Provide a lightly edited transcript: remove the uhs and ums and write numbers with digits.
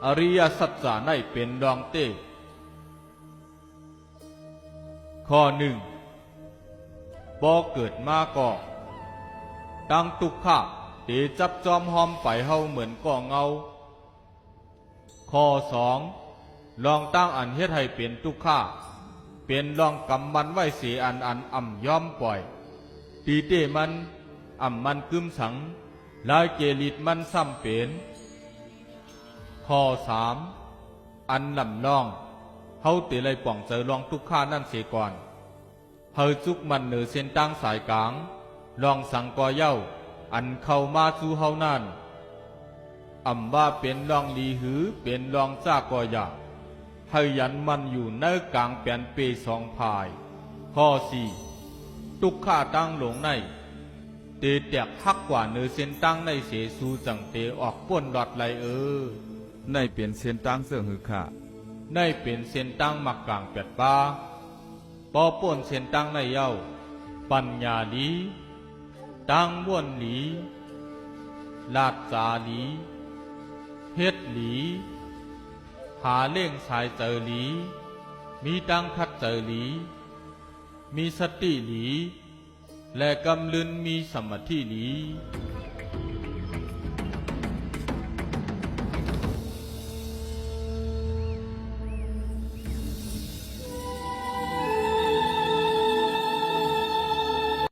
อริยสัจจะในเป็นดองเต้ข้อหนึ่งบ่เกิดมาก็ตั้งทุกข้าเตจับจอมหอมไปเฮาเหมือนก่อเงาข้อสองลองตั้งอันเฮ็ดให้เป็นทุกข้าเป็นลองกำมันไว้เสียอันอ่ำย่อมปล่อยตีเต้มันอ่ำมันกึมสังลายเกลิดมันซ้ำเป็นข้อสามอันลำลองเฮาเตเลยป่องเจอลองทุกข้านั่นเสียก่อนเฮาจุกมันเหนือเส้นตั้งสายกลางลองสังกอเย้าอันเข้ามาสู่เฮานั่นอ่ำว่าเป็นลองลีหือเป็นลองจ้ากอยากให้ยันมันอยู่ในกลางแปนเปสองพายข้อสี่ทุกข้าตั้งหลงในเตแตกฮักกว่าเนื้อเส้นตั้งในเสสูจังเตออกป้นดอดไหลในเปลี่ยนเส้นตั้งเสื่อหือขาในเป็นเส้นตั้งมักกลางแปดป้าปอป่นเส้นตั้งในเย้าปัญญาลีตั้งบ้วนหลีลาดจาหลีเฮ็ดหลีหาเล่งสายเจอหลีมีตั้งคัดเจอหลีมีสติหลีและกำลืนมีสมาธิหลี